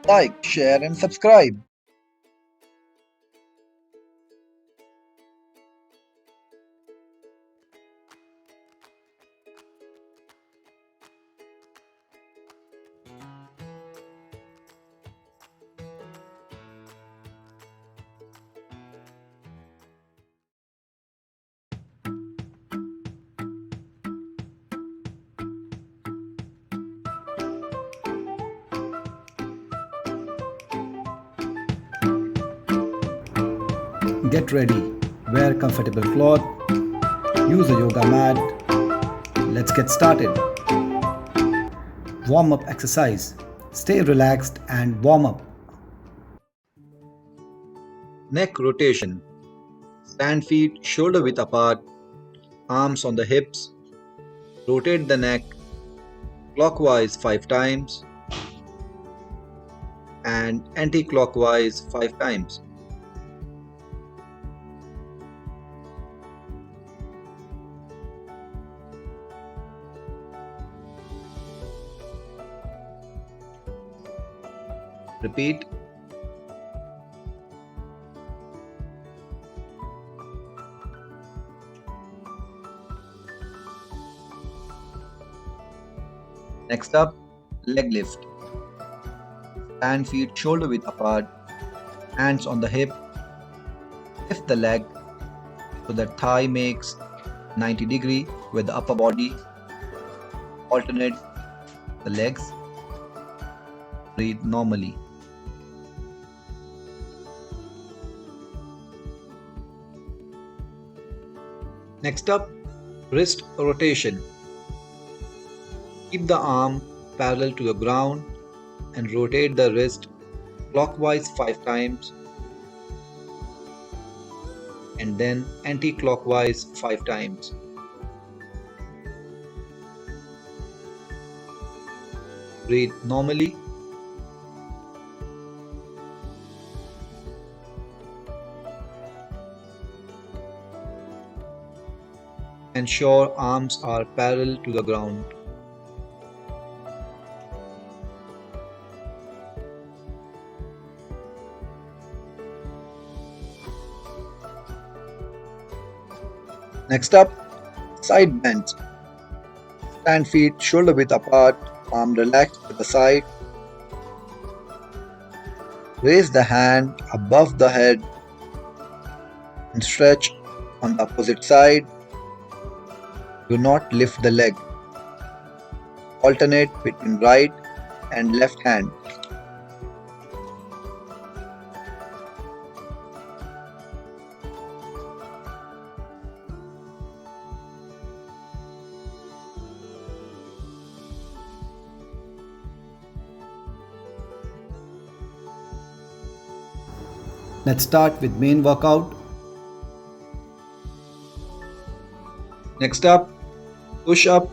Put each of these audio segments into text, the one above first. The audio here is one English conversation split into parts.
Like, share, and subscribe. Get ready, wear comfortable cloth, use a yoga mat. Let's get started. Warm up exercise. Stay relaxed and warm up. Neck rotation. Stand feet shoulder width apart, arms on the hips. Rotate the neck clockwise 5 times and anti-clockwise 5 times. Repeat. Next up, leg lift. Stand feet shoulder width apart, hands on the hip. Lift the leg so that thigh makes 90° with the upper body. Alternate the legs. Breathe normally. Next up, wrist rotation. Keep the arm parallel to the ground and rotate the wrist clockwise 5 times and then anti-clockwise 5 times. Breathe normally. Ensure arms are parallel to the ground. Next up, side bends. Stand feet shoulder width apart, arm relaxed to the side. Raise the hand above the head and stretch on the opposite side. Do not lift the leg. Alternate between right and left hand. Let's start with main workout. Next up, push up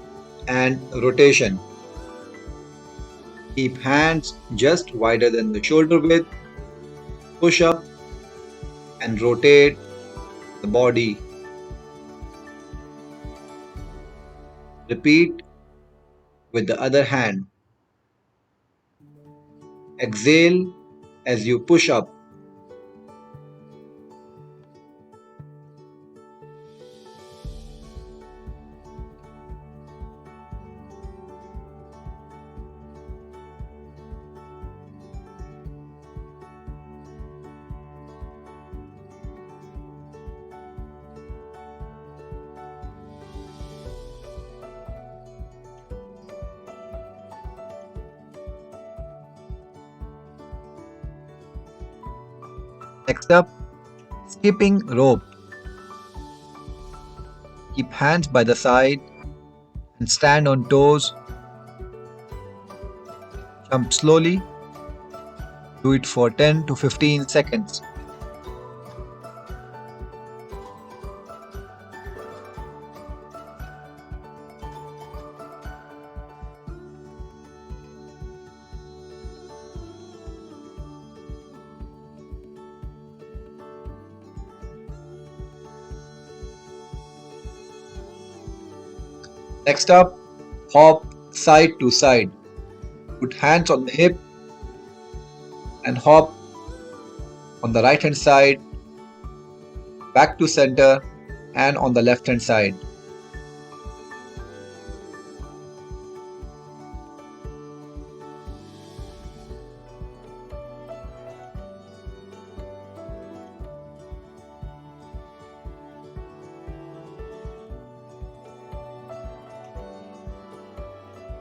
and rotation. Keep hands just wider than the shoulder width. Push up and rotate the body. Repeat with the other hand. Exhale as you push up. Next up, skipping rope. Keep hands by the side and stand on toes. Jump slowly. Do it for 10 to 15 seconds. Next up, hop side to side. Put hands on the hip and hop on the right hand side, back to center, and on the left hand side.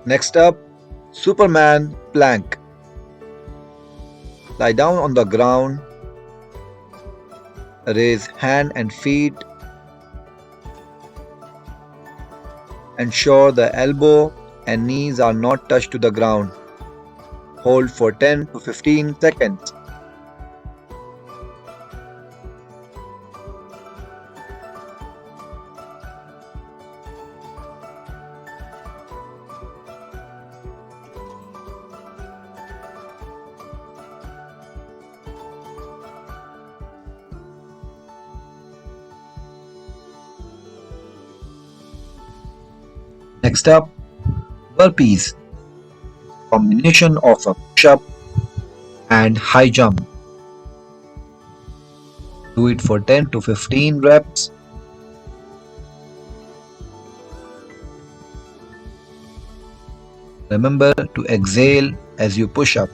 Next up, Superman plank. Lie down on the ground, raise hand and feet, ensure the elbow and knees are not touched to the ground. Hold for 10 to 15 seconds. Next up, burpees. Combination of a push-up and high jump. Do it for 10 to 15 reps. Remember to exhale as you push up.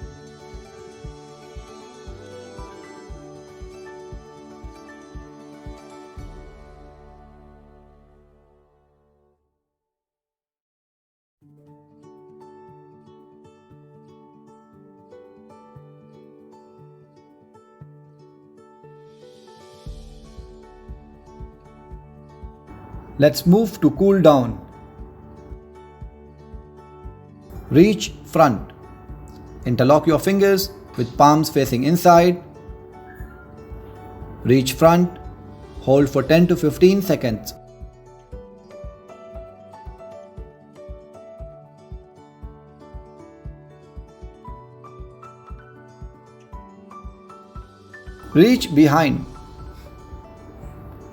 Let's move to cool down. Reach front. Interlock your fingers with palms facing inside. Reach front. Hold for 10 to 15 seconds. Reach behind.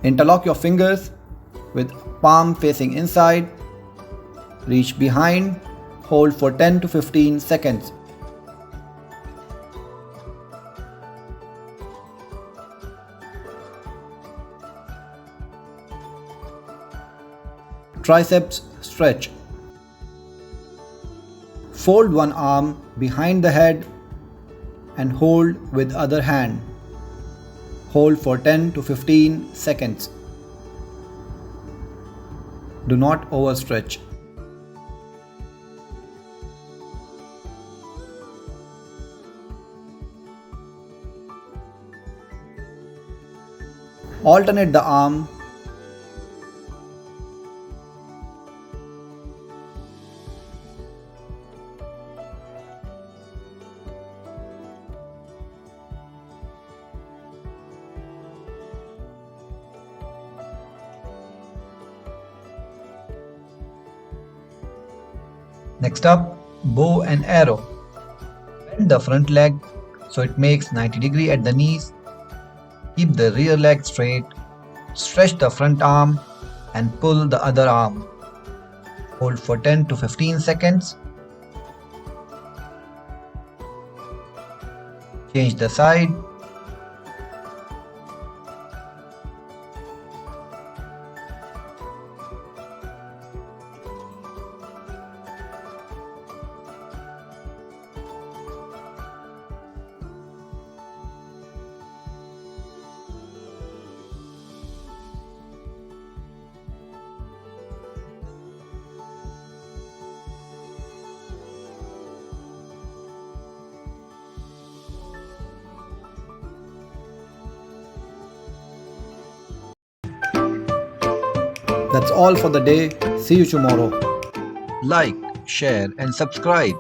Interlock your fingers with palm facing inside. Reach behind. Hold for 10 to 15 seconds. Triceps stretch. Fold one arm behind the head and hold with other hand. Hold for 10 to 15 seconds. Do not overstretch. Alternate the arm. Next up, bow and arrow. Bend the front leg so it makes 90 degrees at the knees. Keep the rear leg straight. Stretch the front arm and pull the other arm. Hold for 10 to 15 seconds. Change the side. That's all for the day. See you tomorrow. Like, share, and subscribe.